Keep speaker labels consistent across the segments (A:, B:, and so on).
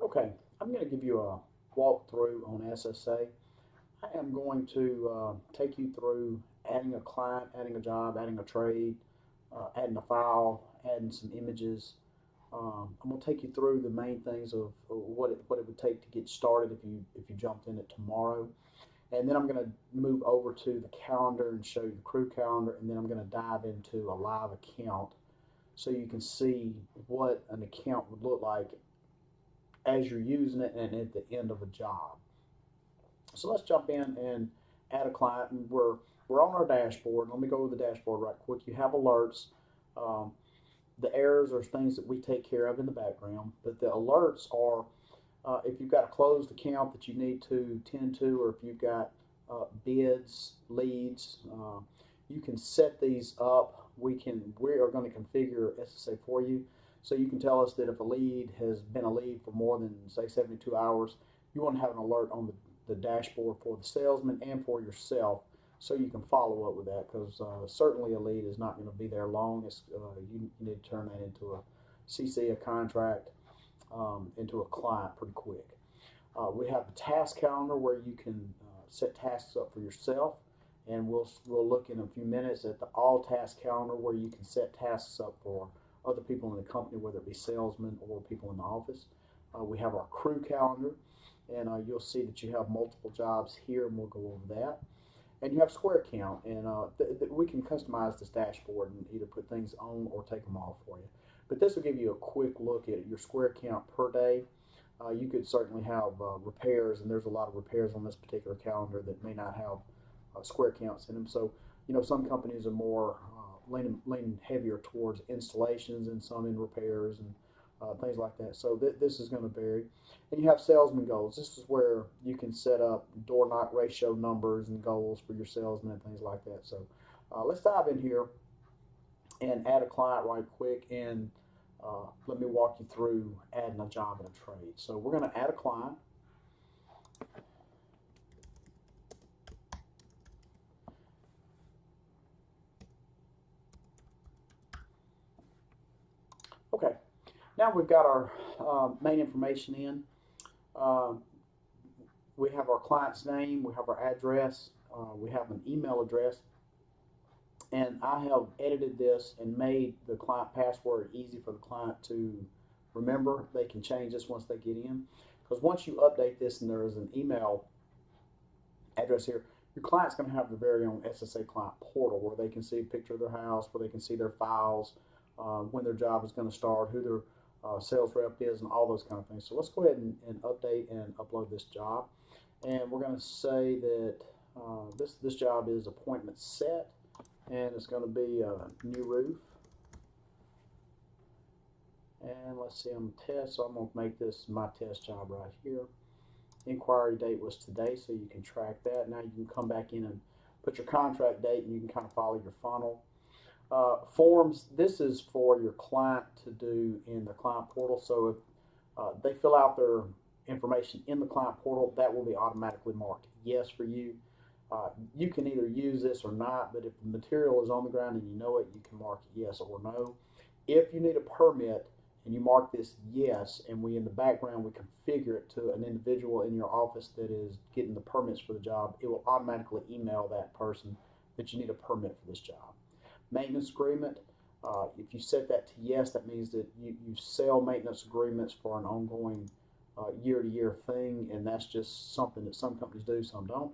A: Okay, I'm going to give you a walkthrough on SSA. I am going to take you through adding a client, adding a job, adding a trade, adding a file, adding some images. I'm going to take you through the main things of what it would take to get started if you jumped in it tomorrow. And then I'm going to move over to the calendar and show you the crew calendar, and then I'm going to dive into a live account so you can see what an account would look like as you're using it and at the end of a job. So let's jump in and add a client, and we're on our dashboard. Let me go over the dashboard right quick. You have alerts. The errors are things that we take care of in the background, but the alerts are if you've got a closed account that you need to tend to, or if you've got bids, leads, you can set these up. We are going to configure SSA for you, so you can tell us that if a lead has been a lead for more than, say, 72 hours, you want to have an alert on the dashboard for the salesman and for yourself, so you can follow up with that, because certainly a lead is not going to be there long. You need to turn that into a CC, a contract, into a client pretty quick. We have the task calendar where you can set tasks up for yourself, and we'll look in a few minutes at the all task calendar where you can set tasks up for other people in the company, whether it be salesmen or people in the office. We have our crew calendar, and you'll see that you have multiple jobs here, and we'll go over that. And you have square count, and we can customize this dashboard and either put things on or take them off for you. But this will give you a quick look at your square count per day. You could certainly have repairs, and there's a lot of repairs on this particular calendar that may not have square counts in them. So, some companies are more leaning heavier towards installations and some in repairs and things like that. So this is going to vary. And you have salesman goals. This is where you can set up door knock ratio numbers and goals for your salesmen and things like that. So let's dive in here and add a client right quick, and let me walk you through adding a job and a trade. So we're going to add a client. Okay, now we've got our main information in. We have our client's name, we have our address, we have an email address, and I have edited this and made the client password easy for the client to remember. They can change this once they get in, because once you update this and there is an email address here, your client's going to have their very own SSA client portal where they can see a picture of their house, where they can see their files, when their job is going to start, who their sales rep is, and all those kind of things. So let's go ahead and update and upload this job. And we're going to say that this job is appointment set, and it's going to be a new roof. And let's see, I'm test, so I'm going to make this my test job right here. Inquiry date was today, so you can track that. Now you can come back in and put your contract date, and you can kind of follow your funnel. Forms, this is for your client to do in the client portal. So if they fill out their information in the client portal, that will be automatically marked yes for you. You can either use this or not, but if the material is on the ground and you know it, you can mark yes or no. If you need a permit and you mark this yes, and in the background we configure it to an individual in your office that is getting the permits for the job, it will automatically email that person that you need a permit for this job. Maintenance agreement, if you set that to yes, that means that you sell maintenance agreements for an ongoing year-to-year thing, and that's just something that some companies do, some don't.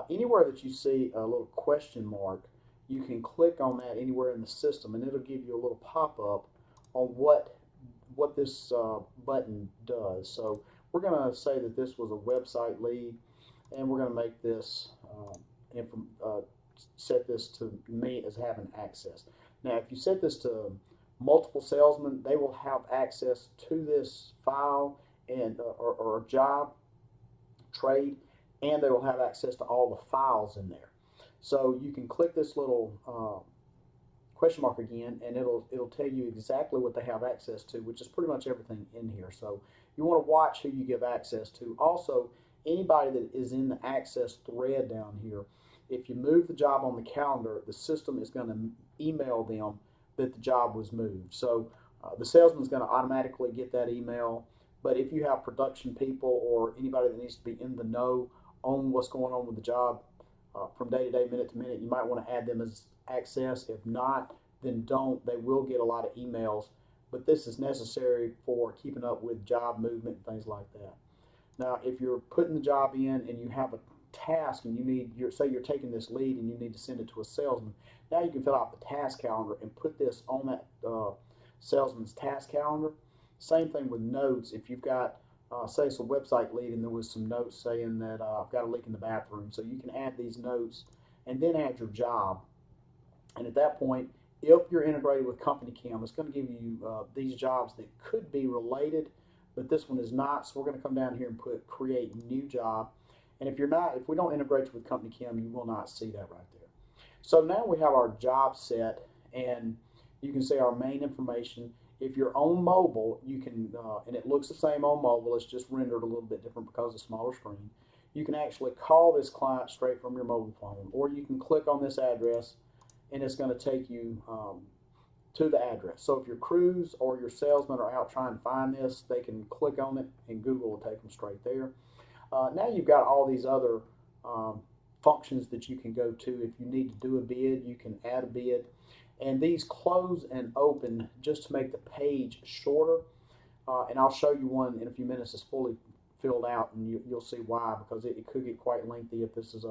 A: Anywhere that you see a little question mark, you can click on that anywhere in the system, and it'll give you a little pop-up on what this button does. So we're going to say that this was a website lead, and we're going to make this set this to me as having access. Now, if you set this to multiple salesmen, they will have access to this file and or job, trade, and they will have access to all the files in there. So you can click this little question mark again, and it'll tell you exactly what they have access to, which is pretty much everything in here. So you want to watch who you give access to. Also, anybody that is in the access thread down here, if you move the job on the calendar, the system is going to email them that the job was moved. So the salesman is going to automatically get that email But if you have production people or anybody that needs to be in the know on what's going on with the job from day to day, minute to minute, you might want to add them as access. If not, then don't. They will get a lot of emails, but this is necessary for keeping up with job movement and things like that. Now, if you're putting the job in and you have a task and say you're taking this lead and you need to send it to a salesman, now you can fill out the task calendar and put this on that salesman's task calendar. Same thing with notes. If you've got, say it's a website lead and there was some notes saying that I've got a leak in the bathroom, so you can add these notes and then add your job. And at that point, if you're integrated with Company Cam, it's going to give you these jobs that could be related, but this one is not. So we're going to come down here and put create new job. And if we don't integrate with Company Cam, you will not see that right there. So now we have our job set, and you can see our main information. If you're on mobile, you can, and it looks the same on mobile, it's just rendered a little bit different because of the smaller screen. You can actually call this client straight from your mobile phone, or you can click on this address and it's going to take you to the address. So if your crews or your salesmen are out trying to find this, they can click on it and Google will take them straight there. Now you've got all these other functions that you can go to. If you need to do a bid, you can add a bid. And these close and open just to make the page shorter. And I'll show you one in a few minutes that's fully filled out, and you'll see why, because it could get quite lengthy. If this is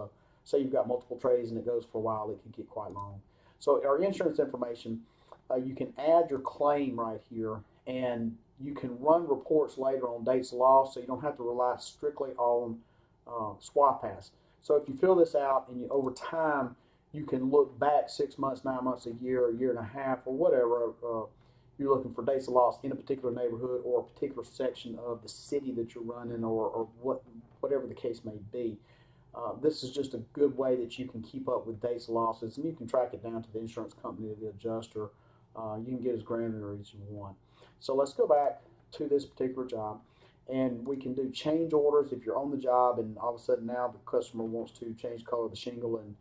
A: say you've got multiple trades and it goes for a while, it can get quite long. So our insurance information, you can add your claim right here, and you can run reports later on dates of loss, so you don't have to rely strictly on swap pass. So if you fill this out and over time, you can look back 6 months, 9 months, a year and a half, or whatever you're looking for dates of loss in a particular neighborhood or a particular section of the city that you're running, or whatever the case may be. This is just a good way that you can keep up with dates of losses, and you can track it down to the insurance company, the adjuster. You can get as granular as you want. So let's go back to this particular job, and we can do change orders if you're on the job and all of a sudden now the customer wants to change color of the shingle and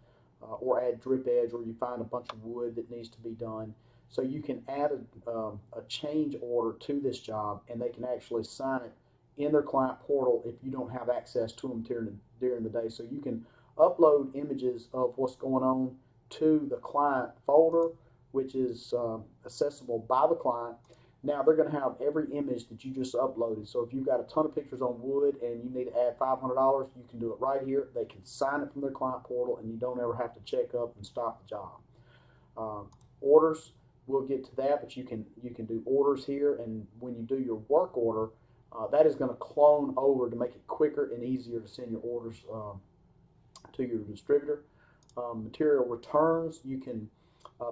A: or add drip edge, or you find a bunch of wood that needs to be done. So you can add a change order to this job, and they can actually sign it in their client portal if you don't have access to them during the day. So you can upload images of what's going on to the client folder, which is accessible by the client. Now they're going to have every image that you just uploaded. So if you've got a ton of pictures on wood and you need to add $500, you can do it right here. They can sign it from their client portal, and you don't ever have to check up and stop the job. Orders, we'll get to that, but you can do orders here, and when you do your work order, that is going to clone over to make it quicker and easier to send your orders to your distributor. Material returns, you can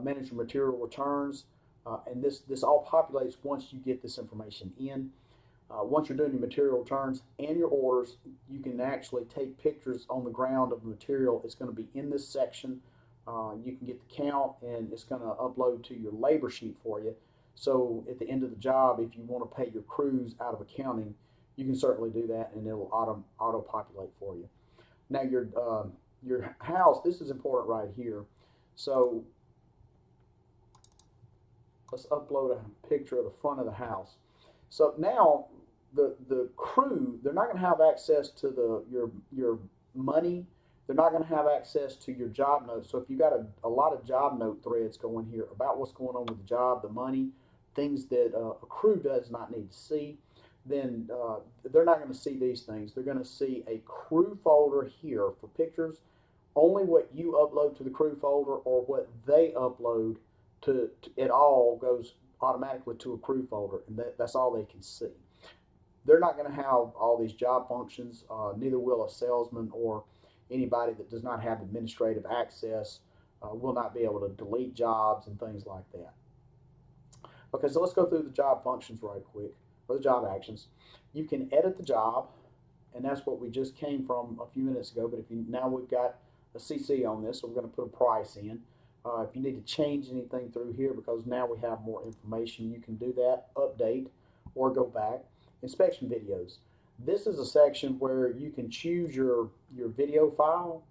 A: manage your material returns, and this all populates once you get this information in. Once you're doing your material returns and your orders, you can actually take pictures on the ground of the material. It's going to be in this section. You can get the count, and it's going to upload to your labor sheet for you. So at the end of the job, if you want to pay your crews out of accounting, you can certainly do that, and it will auto-populate for you. Now your house, this is important right here. So let's upload a picture of the front of the house. So now the crew, they're not going to have access to your money. They're not going to have access to your job notes. So if you got a lot of job note threads going here about what's going on with the job, the money, things that a crew does not need to see, then they're not going to see these things. They're going to see a crew folder here for pictures. Only what you upload to the crew folder or what they upload to it all goes automatically to a crew folder, and that's all they can see. They're not going to have all these job functions. Neither will a salesman or anybody that does not have administrative access. Will not be able to delete jobs and things like that. Okay, so let's go through the job functions right quick, or the job actions. You can edit the job, and that's what we just came from a few minutes ago, but now we've got a CC on this, so we're going to put a price in. If you need to change anything through here, because now we have more information, you can do that, update, or go back. Inspection videos. This is a section where you can choose your video file,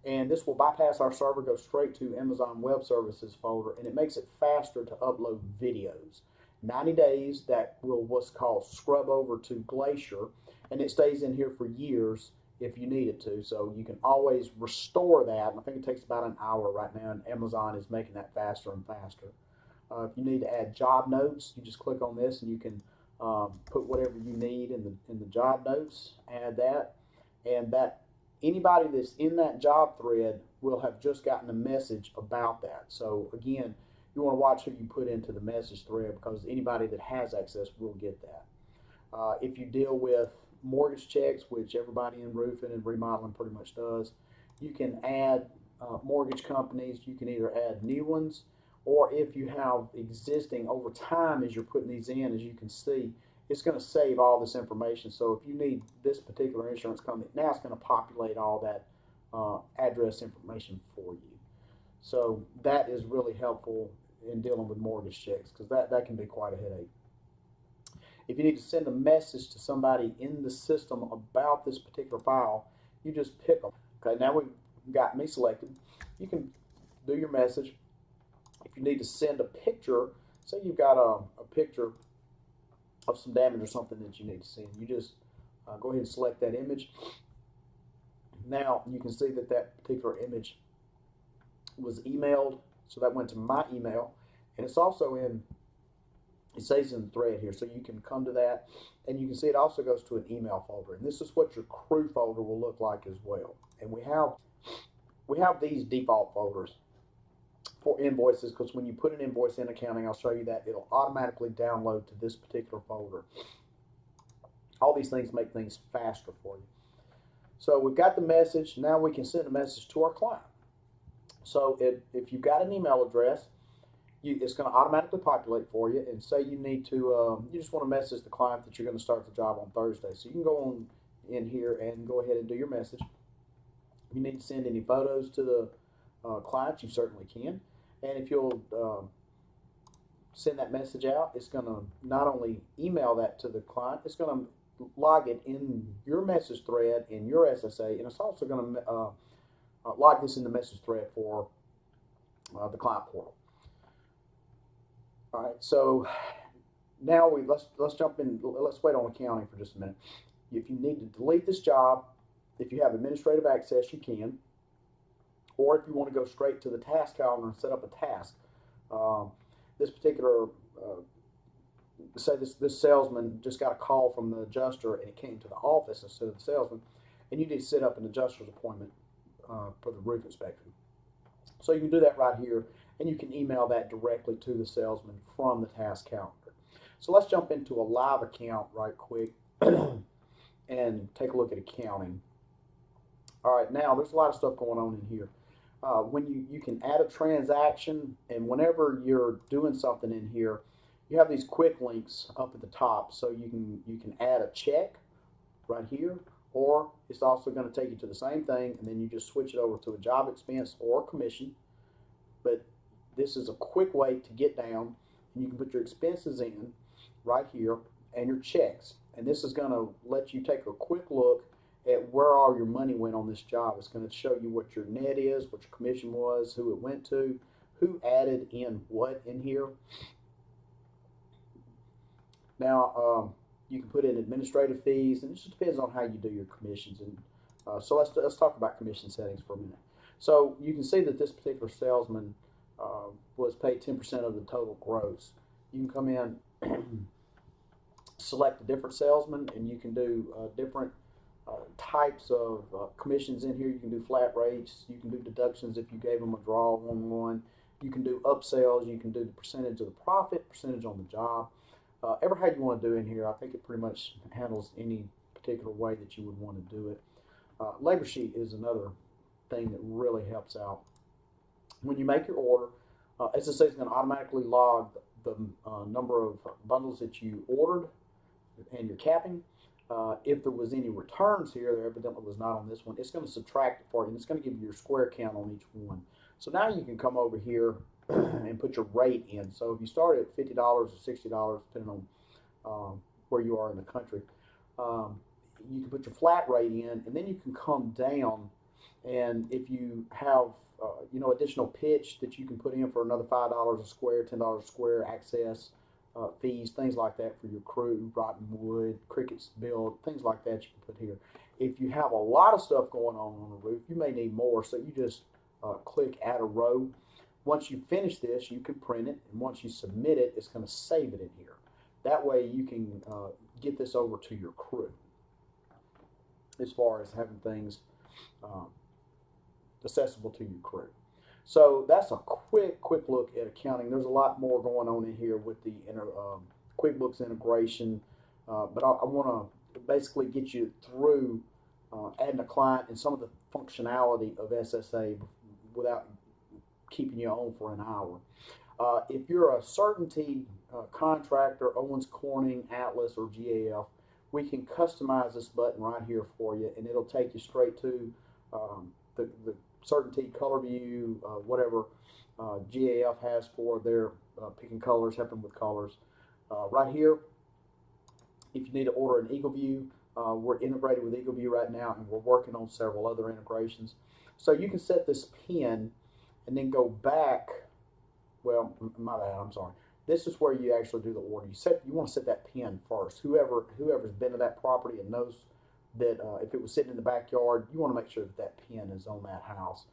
A: and this will bypass our server, go straight to Amazon Web Services folder, and it makes it faster to upload videos. 90 days that will what's called scrub over to Glacier, and it stays in here for years if you need it to. So you can always restore that. And I think it takes about an hour right now, and Amazon is making that faster and faster. If you need to add job notes, you just click on this and you can put whatever you need in the job notes, add that, and that anybody that's in that job thread will have just gotten a message about that. So again, you want to watch who you put into the message thread, because anybody that has access will get that. If you deal with mortgage checks, which everybody in roofing and remodeling pretty much does, you can add mortgage companies. You can either add new ones, or if you have existing over time as you're putting these in, as you can see, it's going to save all this information. So if you need this particular insurance company, now it's going to populate all that address information for you. So that is really helpful in dealing with mortgage checks, because that can be quite a headache. If you need to send a message to somebody in the system about this particular file, you just pick them. Okay, now we've got me selected. You can do your message. If you need to send a picture, say you've got a picture of some damage or something that you need to send, you just go ahead and select that image. Now you can see that that particular image was emailed, so that went to my email, and it's also in, it says in the thread here, so you can come to that, and you can see it also goes to an email folder, and this is what your crew folder will look like as well. And we have these default folders for invoices, because when you put an invoice in accounting, I'll show you that it'll automatically download to this particular folder. All these things make things faster for you. So we've got the message. Now we can send a message to our client. So if you've got an email address, it's going to automatically populate for you, and say you need to, you just want to message the client that you're going to start the job on Thursday. So you can go on in here and go ahead and do your message. If you need to send any photos to the client, you certainly can. And if you'll send that message out, it's going to not only email that to the client, it's going to log it in your message thread in your SSA, and it's also going to log this in the message thread for the client portal. All right, so now let's jump in. Let's wait on accounting for just a minute. If you need to delete this job, if you have administrative access, you can. Or if you want to go straight to the task calendar and set up a task, this particular, say this salesman just got a call from the adjuster and it came to the office instead of the salesman, and you need to set up an adjuster's appointment for the roof inspection. So you can do that right here, and you can email that directly to the salesman from the task calendar. So let's jump into a live account right quick and take a look at accounting. All right, now there's a lot of stuff going on in here. When you can add a transaction, and whenever you're doing something in here, you have these quick links up at the top, so you can add a check right here, or it's also going to take you to the same thing, and then you just switch it over to a job expense or commission. But this is a quick way to get down, and you can put your expenses in right here and your checks, and this is going to let you take a quick look at where all your money went on this job. It's going to show you what your net is, what your commission was, who it went to, who added in what in here. Now you can put in administrative fees, and it just depends on how you do your commissions. And so let's talk about commission settings for a minute. So you can see that this particular salesman was paid 10% of the total gross. You can come in, select a different salesman, and you can do different types of commissions in here. You can do flat rates, you can do deductions if you gave them a draw one. You can do upsells, you can do the percentage of the profit, percentage on the job. Ever how you want to do in here, I think it pretty much handles any particular way that you would want to do it. Labor sheet is another thing that really helps out. When you make your order, SSA is going to automatically log the number of bundles that you ordered and your capping. If there was any returns here, there evidently was not on this one, it's going to subtract it for you, and it's going to give you your square count on each one. So now you can come over here and put your rate in. So if you start at $50 or $60, depending on where you are in the country, you can put your flat rate in, and then you can come down, and if you have additional pitch that you can put in for another $5 a square, $10 a square, access, fees, things like that for your crew, rotten wood, crickets build, things like that you can put here. If you have a lot of stuff going on the roof, you may need more, so you just click add a row. Once you finish this, you can print it, and once you submit it, it's going to save it in here. That way you can get this over to your crew as far as having things accessible to your crew. So that's a quick look at accounting. There's a lot more going on in here with the QuickBooks integration, but I want to basically get you through adding a client and some of the functionality of SSA without keeping you on for an hour. If you're a certainty contractor, Owens Corning, Atlas, or GAF, we can customize this button right here for you, and it'll take you straight to the certainty, color view, whatever GAF has for their picking colors, helping with colors. Right here, if you need to order an Eagle View, we're integrated with Eagle View right now, and we're working on several other integrations. So you can set this pin and then go back. Well, my bad, I'm sorry. This is where you actually do the order. You want to set that pin first. Whoever's been to that property and knows that if it was sitting in the backyard, you want to make sure that that pin is on that house.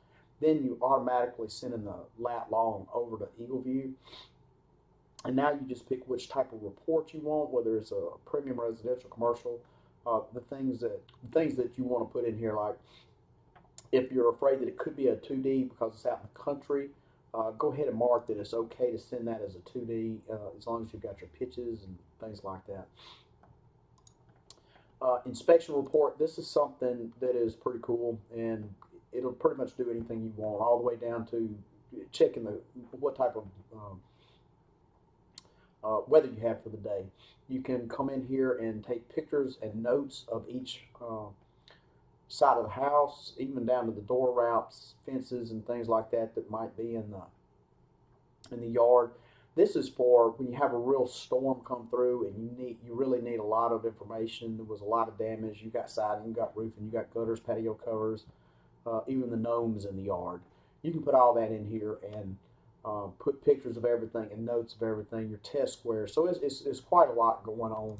A: Then you automatically send in the lat long over to Eagle View. And now you just pick which type of report you want, whether it's a premium residential, commercial, the things that you want to put in here. Like if you're afraid that it could be a 2D because it's out in the country, go ahead and mark that it's okay to send that as a 2D as long as you've got your pitches and things like that. Inspection report, this is something that is pretty cool, and it'll pretty much do anything you want, all the way down to checking what type of weather you have for the day. You can come in here and take pictures and notes of each side of the house, even down to the door wraps, fences, and things like that that might be in the yard. This is for when you have a real storm come through and you really need a lot of information. There was a lot of damage. You got siding, you got roofing, you got gutters, patio covers, even the gnomes in the yard. You can put all that in here and put pictures of everything and notes of everything, your test squares. So it's quite a lot going on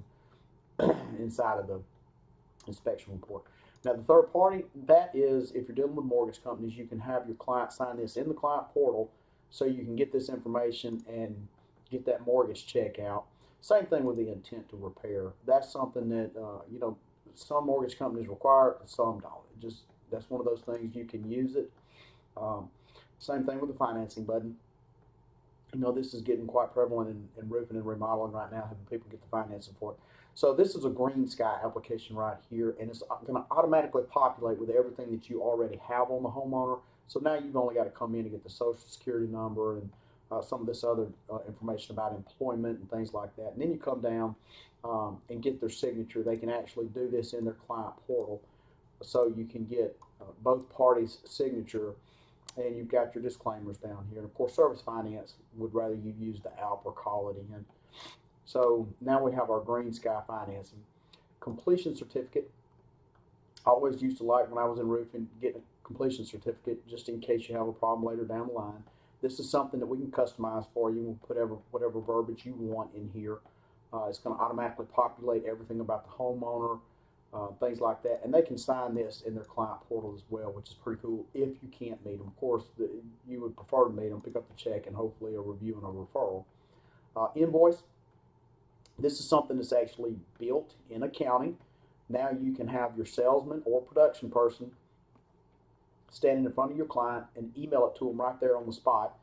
A: inside of the inspection report. Now the third party, that is if you're dealing with mortgage companies, you can have your client sign this in the client portal so you can get this information and get that mortgage check out. Same thing with the intent to repair. That's something that some mortgage companies require it, some don't. That's one of those things you can use it. Same thing with the financing button. This is getting quite prevalent in roofing and remodeling right now, having people get the financing for it. So this is a green sky application right here, and it's going to automatically populate with everything that you already have on the homeowner. So now you've only got to come in and get the social security number and some of this other information about employment and things like that. And then you come down and get their signature. They can actually do this in their client portal. So you can get both parties' signature, and you've got your disclaimers down here. And of course, Service Finance would rather you use the ALP or call it in. So now we have our green sky financing. Completion certificate. I always used to like, when I was in roofing, getting a completion certificate just in case you have a problem later down the line. This is something that we can customize for you. We'll put whatever verbiage you want in here. It's going to automatically populate everything about the homeowner, things like that. And they can sign this in their client portal as well, which is pretty cool if you can't meet them. Of course, you would prefer to meet them, pick up the check, and hopefully a review and a referral. Invoice. This is something that's actually built in accounting. Now you can have your salesman or production person standing in front of your client and email it to them right there on the spot,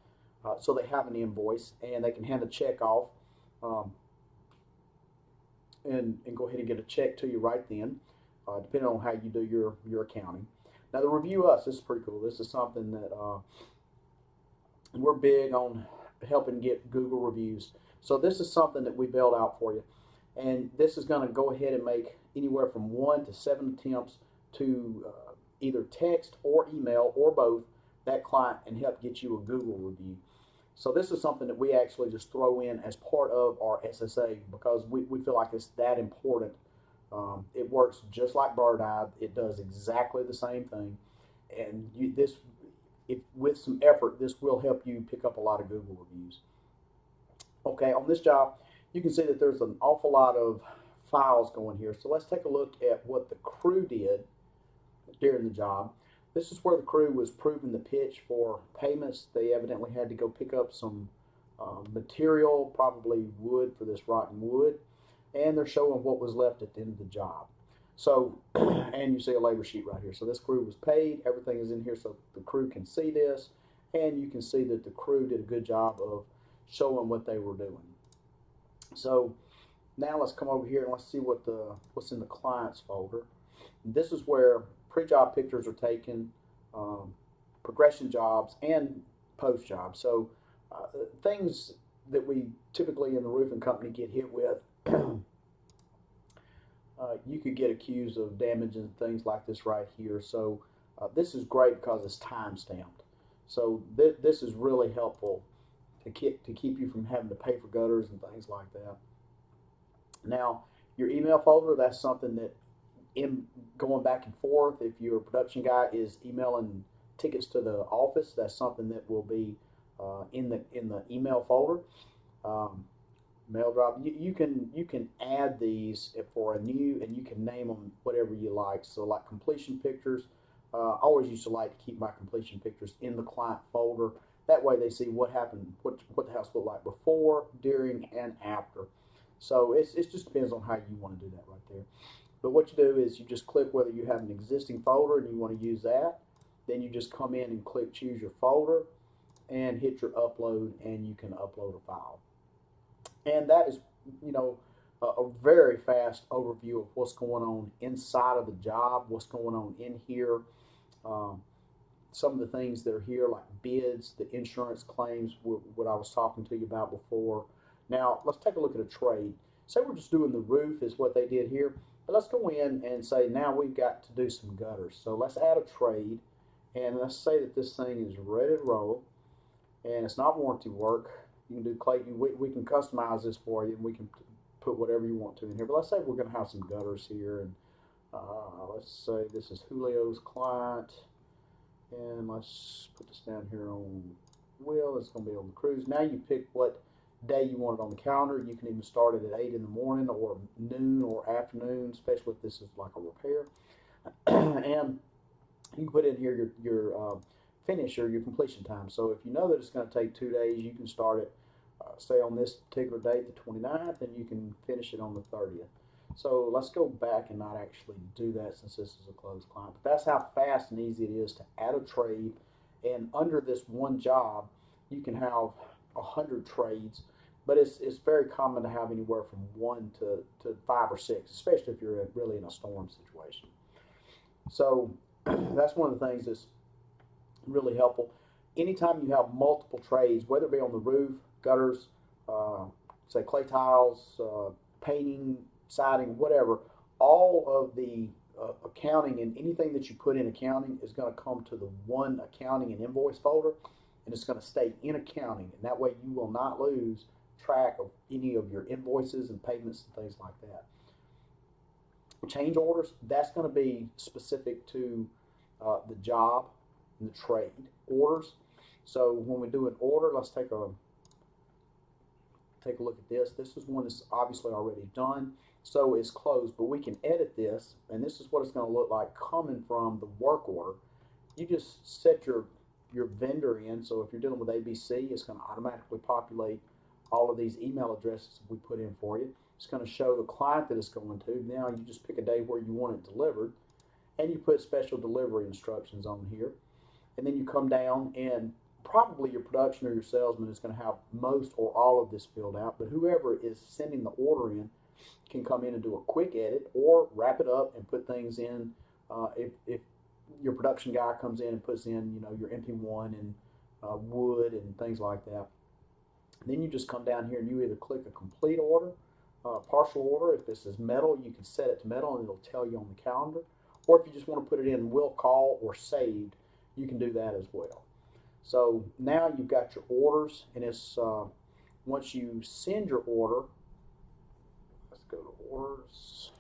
A: so they have an invoice and they can hand a check off and go ahead and get a check to you right then, depending on how you do your accounting. Now the Review Us, this is pretty cool. This is something that we're big on helping get Google reviews. So this is something that we build out for you, and this is going to go ahead and make anywhere from 1 to 7 attempts to either text or email or both that client and help get you a Google review. So this is something that we actually just throw in as part of our SSA because we feel like it's that important. It works just like Bird Eye. It does exactly the same thing, and with some effort, this will help you pick up a lot of Google reviews. Okay, on this job, you can see that there's an awful lot of files going here. So let's take a look at what the crew did during the job. This is where the crew was proving the pitch for payments. They evidently had to go pick up some material, probably wood for this rotten wood, and they're showing what was left at the end of the job. So, and you see a labor sheet right here. So this crew was paid, everything is in here so the crew can see this, and you can see that the crew did a good job of showing what they were doing. So now let's come over here and let's see what's in the clients folder. This is where pre-job pictures are taken, progression jobs, and post-job. So things that we typically in the roofing company get hit with, you could get accused of damage and things like this right here. So this is great because it's time stamped. So this is really helpful to keep you from having to pay for gutters and things like that. Now, your email folder, that's something that going back and forth, if your production guy is emailing tickets to the office, that's something that will be in the email folder. Mail drop. You can add these for a new, and you can name them whatever you like. So like completion pictures, I always used to like to keep my completion pictures in the client folder. That way they see what happened, what the house looked like before, during, and after. So it just depends on how you want to do that right there. But what you do is you just click whether you have an existing folder and you want to use that. Then you just come in and click choose your folder and hit your upload, and you can upload a file. And that is, you know, a very fast overview of what's going on inside of the job, what's going on in here. Some of the things that are here, like bids, the insurance claims, what I was talking to you about before. Now, let's take a look at a trade. Say we're just doing the roof is what they did here. But let's go in and say now we've got to do some gutters. So let's add a trade, and let's say that this thing is ready to roll, and it's not warranty work. You can do clay. We can customize this for you, and we can put whatever you want to in here. But let's say we're going to have some gutters here, and let's say this is Julio's client, and let's put this down here on Will. It's going to be on the cruise. Now you pick what day you want it on the calendar. You can even start it at 8 in the morning or noon or afternoon, especially if this is like a repair. And you can put in here your finish or your completion time. So if you know that it's going to take 2 days, you can start it, say on this particular date, the 29th, and you can finish it on the 30th. So let's go back and not actually do that since this is a closed client. But that's how fast and easy it is to add a trade. And under this one job, you can have 100 trades, but it's very common to have anywhere from 1 to 5 or 6, especially if you're really in a storm situation. So that's one of the things that's really helpful. Anytime you have multiple trades, whether it be on the roof, gutters, say clay tiles, painting, siding, whatever, all of the accounting and anything that you put in accounting is going to come to the one accounting and invoice folder, and it's going to stay in accounting, and that way you will not lose track of any of your invoices and payments and things like that. Change orders, that's going to be specific to the job and the trade orders. So when we do an order, let's take a look at this. This is one that's obviously already done, so it's closed, but we can edit this, and this is what it's going to look like coming from the work order. You just set your vendor in, so if you're dealing with ABC, it's going to automatically populate all of these email addresses we put in for you. It's going to show the client that it's going to. Now you just pick a day where you want it delivered, and you put special delivery instructions on here. And then you come down, and probably your production or your salesman is going to have most or all of this filled out, but whoever is sending the order in can come in and do a quick edit or wrap it up and put things in. If your production guy comes in and puts in, you know, your MP1 and wood and things like that, then you just come down here and you either click a complete order, partial order. If this is metal, you can set it to metal and it'll tell you on the calendar. Or if you just want to put it in will call or saved, you can do that as well. So now you've got your orders, and it's once you send your order, let's go to orders.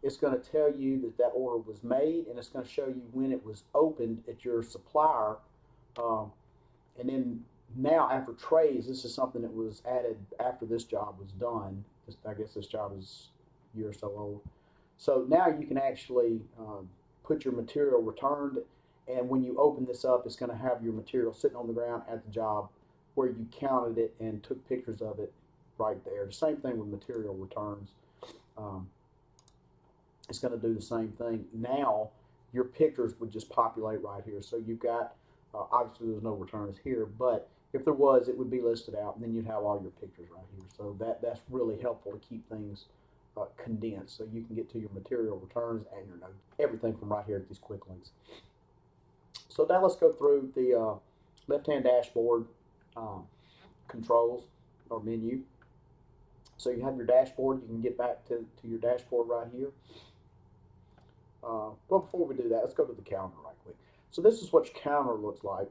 A: It's going to tell you that that order was made, and it's going to show you when it was opened at your supplier, and then Now after trades, this is something that was added after this job was done. I guess this job is a year or so old. So now you can actually put your material returned, and when you open this up, it's going to have your material sitting on the ground at the job where you counted it and took pictures of it right there. The same thing with material returns. Um, it's going to do the same thing. Now your pictures would just populate right here. So you've got, obviously there's no returns here, but if there was, it would be listed out, and then you'd have all your pictures right here. So that's really helpful to keep things condensed, so you can get to your material returns and your notes, everything from right here at these quick links. So now let's go through the left-hand dashboard controls or menu. So you have your dashboard. You can get back to your dashboard right here. But before we do that, let's go to the calendar right quick. So this is what your calendar looks like.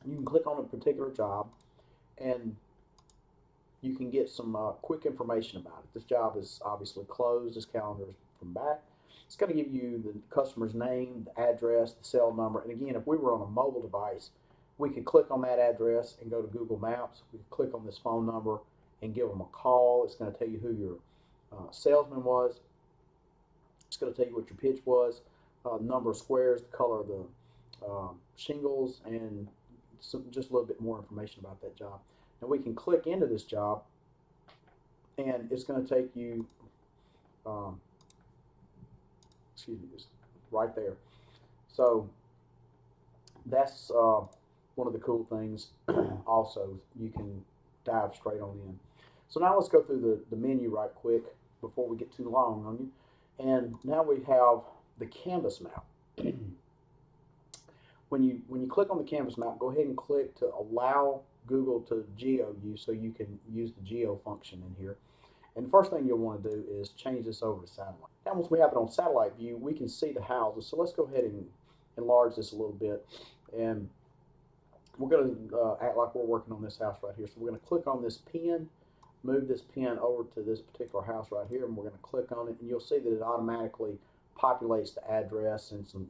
A: You can click on a particular job, and you can get some quick information about it. This job is obviously closed. This calendar is from back. It's going to give you the customer's name, the address, the cell number. And again, if we were on a mobile device, we could click on that address and go to Google Maps. We could click on this phone number and give them a call. It's going to tell you who your salesman was. It's going to tell you what your pitch was, number of squares, the color of the shingles, and just a little bit more information about that job. Now we can click into this job, and it's going to take you, excuse me, just right there. So that's one of the cool things. Also, you can dive straight on in. So now let's go through the menu right quick before we get too long on you. And now we have the canvas map. When you click on the canvas map, go ahead and click to allow Google to geo you, so you can use the geo function in here. And the first thing you'll want to do is change this over to satellite. Now once we have it on satellite view, we can see the houses. So let's go ahead and enlarge this a little bit. And we're going to act like we're working on this house right here. So we're going to click on this pin, move this pin over to this particular house right here, and we're going to click on it, and you'll see that it automatically populates the address and some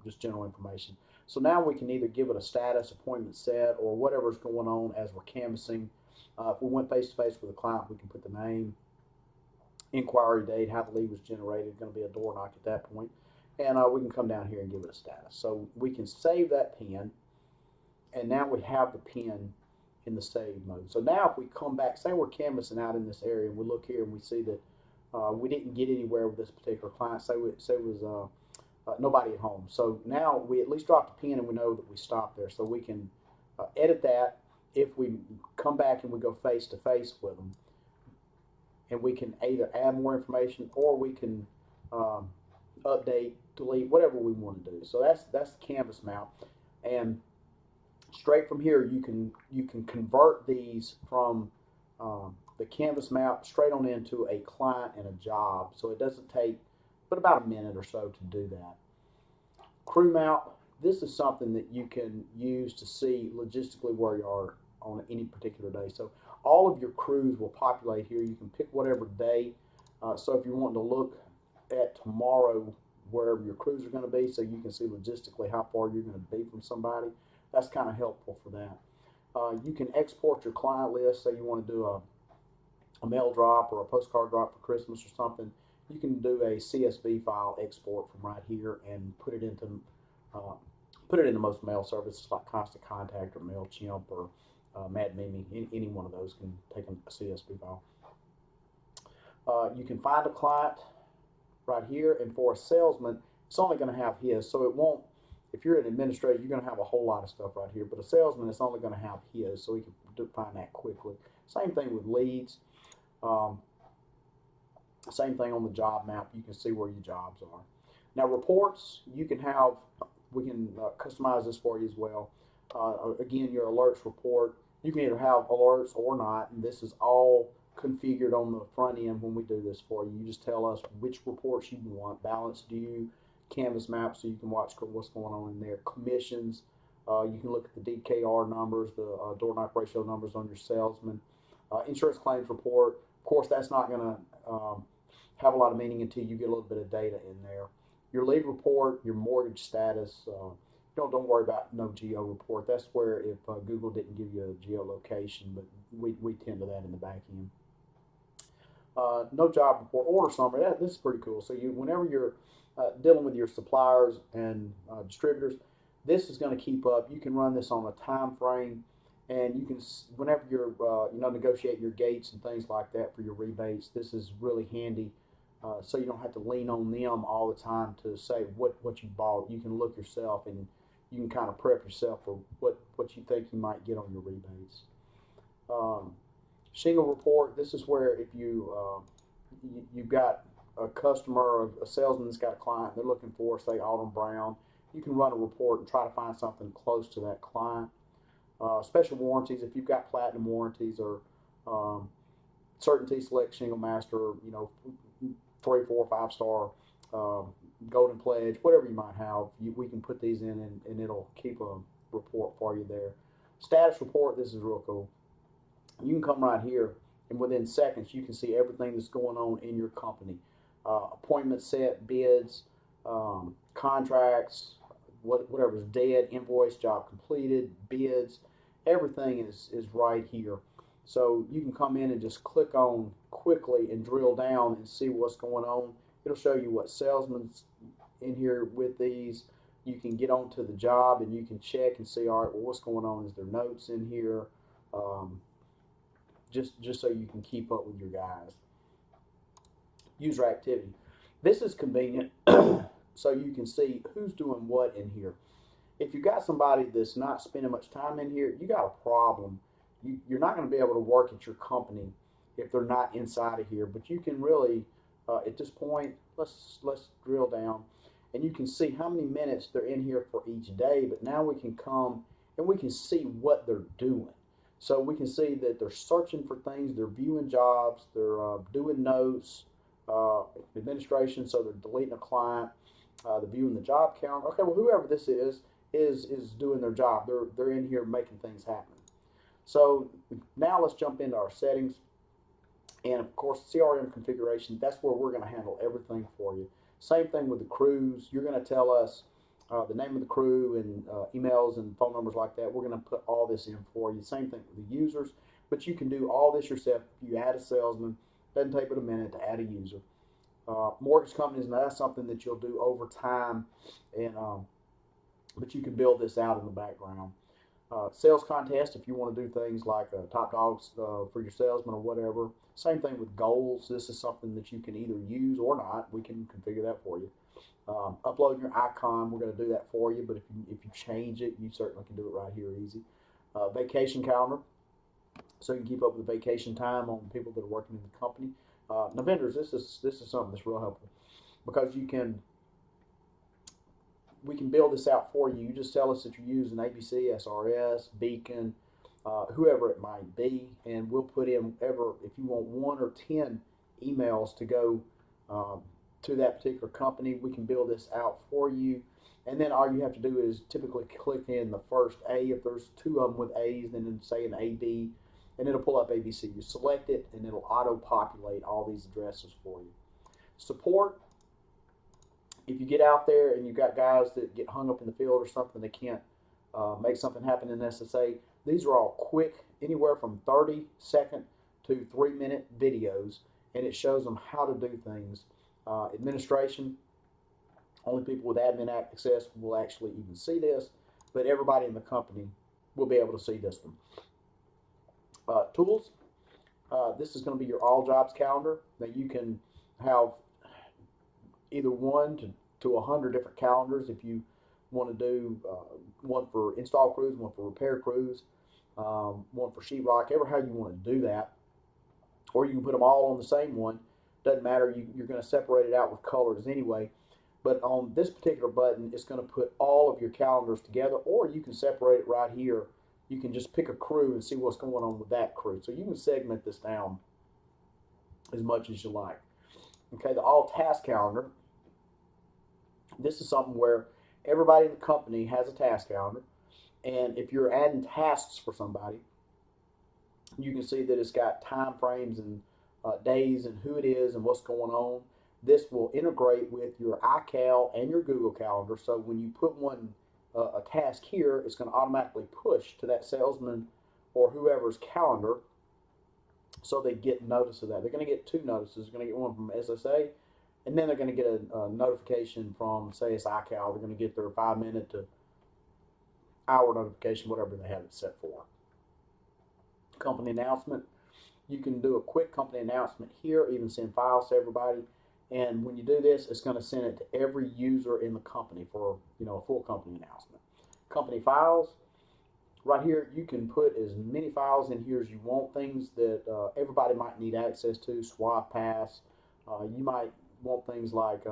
A: just general information. So now we can either give it a status, appointment set, or whatever's going on as we're canvassing. If we went face-to-face with a client, we can put the name, inquiry date, how the lead was generated, going to be a door knock at that point, and we can come down here and give it a status. So we can save that pin, and now we have the pin in the save mode. So now if we come back, say we're canvassing out in this area, and we look here and we see that we didn't get anywhere with this particular client, say it was nobody at home. So now we at least dropped the pin, and we know that we stopped there. So we can edit that if we come back and we go face to face with them, and we can either add more information, or we can update, delete, whatever we want to do. So that's the canvas map, and straight from here you can convert these from the canvas map straight on into a client and a job. So it doesn't take but about a minute or so to do that. Crew map, this is something that you can use to see logistically where you are on any particular day. So all of your crews will populate here. You can pick whatever day. So if you want to look at tomorrow wherever your crews are going to be, so you can see logistically how far you're going to be from somebody, that's kind of helpful for that. You can export your client list. Say you want to do a mail drop or a postcard drop for Christmas or something. You can do a CSV file export from right here and put it into most mail services like Constant Contact or MailChimp or Mad Mimi. Any one of those can take a CSV file. You can find a client right here, and for a salesman, it's only going to have his, so it won't. If you're an administrator, you're going to have a whole lot of stuff right here, but a salesman is only going to have his, so he can find that quickly. Same thing with leads. Same thing on the job map. You can see where your jobs are. Now reports, we can customize this for you as well. Again, your alerts report, you can either have alerts or not, and this is all configured on the front end when we do this for you. You just tell us which reports you want, balance due, canvas map, so you can watch what's going on in there, commissions, you can look at the DKR numbers, the door knock ratio numbers on your salesman, insurance claims report. Of course, that's not going to have a lot of meaning until you get a little bit of data in there. Your lead report, your mortgage status, don't worry about no geo report. That's where if Google didn't give you a geolocation, but we tend to that in the back end. No job report, order summary. This is pretty cool. So whenever you're dealing with your suppliers and distributors, this is going to keep up. You can run this on a time frame, and you can, whenever you're negotiating your gates and things like that for your rebates, this is really handy. So you don't have to lean on them all the time to say what you bought. You can look yourself, and you can kind of prep yourself for what you think you might get on your rebates. Shingle report. This is where if you've got a customer or a salesman that's got a client they're looking for, say Autumn Brown, you can run a report and try to find something close to that client. Special warranties, if you've got platinum warranties or Certainty Select Shingle Master, 3, 4, 5-star, Golden Pledge, whatever you might have, we can put these in and it'll keep a report for you there. Status report, this is real cool. You can come right here and within seconds you can see everything that's going on in your company. Appointments set, bids, contracts, whatever's dead, invoice, job completed, bids, everything is right here. So you can come in and just click on quickly and drill down and see what's going on. It'll show you what salesman's in here with these. You can get onto the job and you can check and see, all right, well, what's going on? Is there notes in here? Just so you can keep up with your guys. User activity. This is convenient so you can see who's doing what in here. If you got somebody that's not spending much time in here, you got a problem. You're not going to be able to work at your company if they're not inside of here. But you can really, at this point, let's drill down, and you can see how many minutes they're in here for each day. But now we can come and we can see what they're doing. So we can see that they're searching for things, they're viewing jobs, they're doing notes, administration, so they're deleting a client, they're viewing the job count. Okay, well, whoever this is doing their job. They're in here making things happen. So now let's jump into our settings. And of course, CRM configuration, that's where we're going to handle everything for you. Same thing with the crews. You're going to tell us the name of the crew and emails and phone numbers like that. We're going to put all this in for you. Same thing with the users, but you can do all this yourself. You add a salesman, doesn't take but a minute to add a user. Mortgage companies, now that's something that you'll do over time, and but you can build this out in the background. Sales contest, if you want to do things like top dogs for your salesman or whatever. Same thing with goals. This is something that you can either use or not. We can configure that for you. Uploading your icon, we're going to do that for you, but if you change it, you certainly can do it right here easy. Vacation calendar, so you can keep up with the vacation time on people that are working in the company. Now vendors, this is something that's real helpful because we can build this out for you. You just tell us that you're using ABC, SRS, Beacon, whoever it might be, and we'll put in whatever, if you want 1 or 10 emails to go to that particular company, we can build this out for you. And then all you have to do is typically click in the first A. If there's 2 of them with A's, then say an AB, and it'll pull up ABC. You select it, and it'll auto-populate all these addresses for you. Support, if you get out there and you've got guys that get hung up in the field or something, they can't make something happen in SSA, these are all quick, anywhere from 30-second to 3-minute videos, and it shows them how to do things. Administration, only people with admin access will actually even see this, but everybody in the company will be able to see this one. Tools, this is going to be your all jobs calendar. Now you can have either 1 to 100 different calendars if you want to do one for install crews, one for repair crews, one for sheetrock, ever how you want to do that. Or you can put them all on the same one. Doesn't matter, you're going to separate it out with colors anyway. But on this particular button, it's going to put all of your calendars together, or you can separate it right here. You can just pick a crew and see what's going on with that crew. So you can segment this down as much as you like. Okay, the all task calendar. This is something where everybody in the company has a task calendar, and if you're adding tasks for somebody, you can see that it's got time frames and days and who it is and what's going on. This will integrate with your iCal and your Google Calendar, so when you put one a task here, it's going to automatically push to that salesman or whoever's calendar, so they get notice of that. They're going to get two notices. They're going to get one from SSA, and then they're going to get a notification from, say it's iCal. They're going to get their 5-minute to hour notification, whatever they have it set for. Company announcement. You can do a quick company announcement here, even send files to everybody. And when you do this, it's going to send it to every user in the company for a full company announcement. Company files. Right here, you can put as many files in here as you want, things that everybody might need access to, swap pass. You might want things like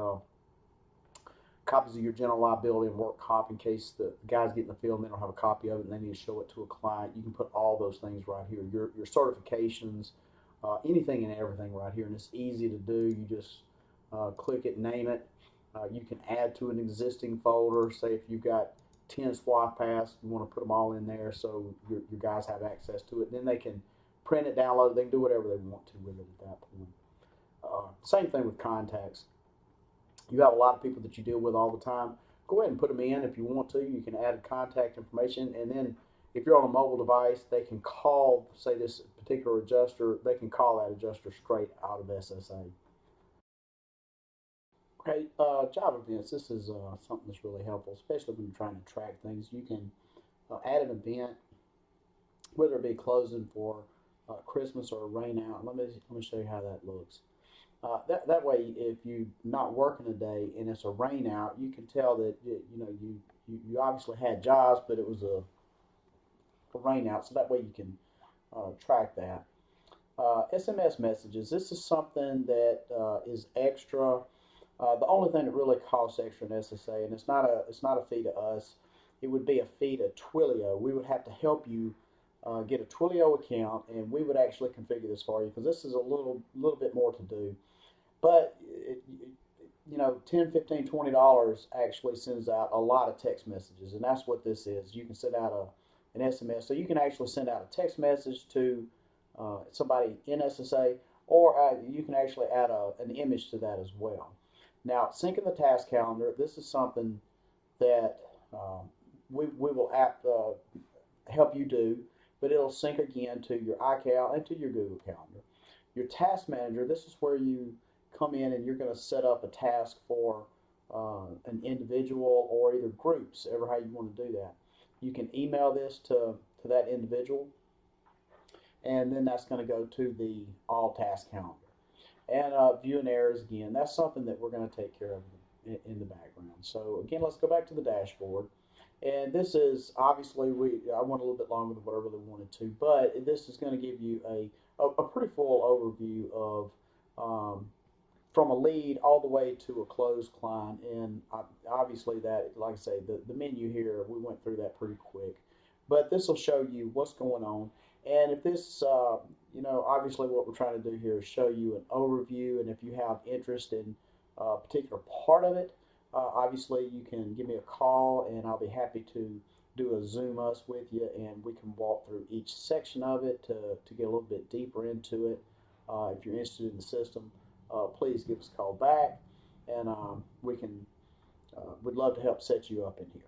A: copies of your general liability and work comp in case the guys get in the field and they don't have a copy of it and they need to show it to a client. You can put all those things right here. Your certifications, anything and everything right here. And it's easy to do. You just click it, name it. You can add to an existing folder. Say if you've got 10 swap pass, you want to put them all in there so your guys have access to it. Then they can print it, download it, they can do whatever they want to with it at that point. Same thing with contacts. You have a lot of people that you deal with all the time. Go ahead and put them in if you want to. You can add contact information, and then if you're on a mobile device, they can call, say this particular adjuster, they can call that adjuster straight out of SSA. Okay, job events. This is something that's really helpful, especially when you're trying to track things. You can add an event, whether it be closing for Christmas or a rain out. Let me show you how that looks. That way, if you're not working a day and it's a rain out, you can tell that you obviously had jobs, but it was a rain out. So that way you can track that. SMS messages. This is something that is extra. The only thing that really costs extra in SSA, and it's not a fee to us, it would be a fee to Twilio. We would have to help you get a Twilio account, and we would actually configure this for you because this is a little bit more to do. But $10, $15, $20 actually sends out a lot of text messages, and that's what this is. You can send out an SMS, so you can actually send out a text message to somebody in SSA, or you can actually add an image to that as well. Now, syncing the task calendar, this is something that we will help you do, but it'll sync again to your iCal and to your Google Calendar. Your task manager, this is where you come in and you're going to set up a task for an individual or either groups, ever how you want to do that. You can email this to that individual, and then that's going to go to the all task calendar. And viewing errors, again, that's something that we're going to take care of in the background. So again, let's go back to the dashboard. And this is obviously, I went a little bit longer than what I really wanted to, but this is going to give you a pretty full overview of from a lead all the way to a closed client. And obviously that, like I say, the menu here, we went through that pretty quick. But this will show you what's going on. And if this, obviously what we're trying to do here is show you an overview, and if you have interest in a particular part of it, obviously you can give me a call and I'll be happy to do a Zoom us with you, and we can walk through each section of it to get a little bit deeper into it. If you're interested in the system, please give us a call back, and we'd love to help set you up in here.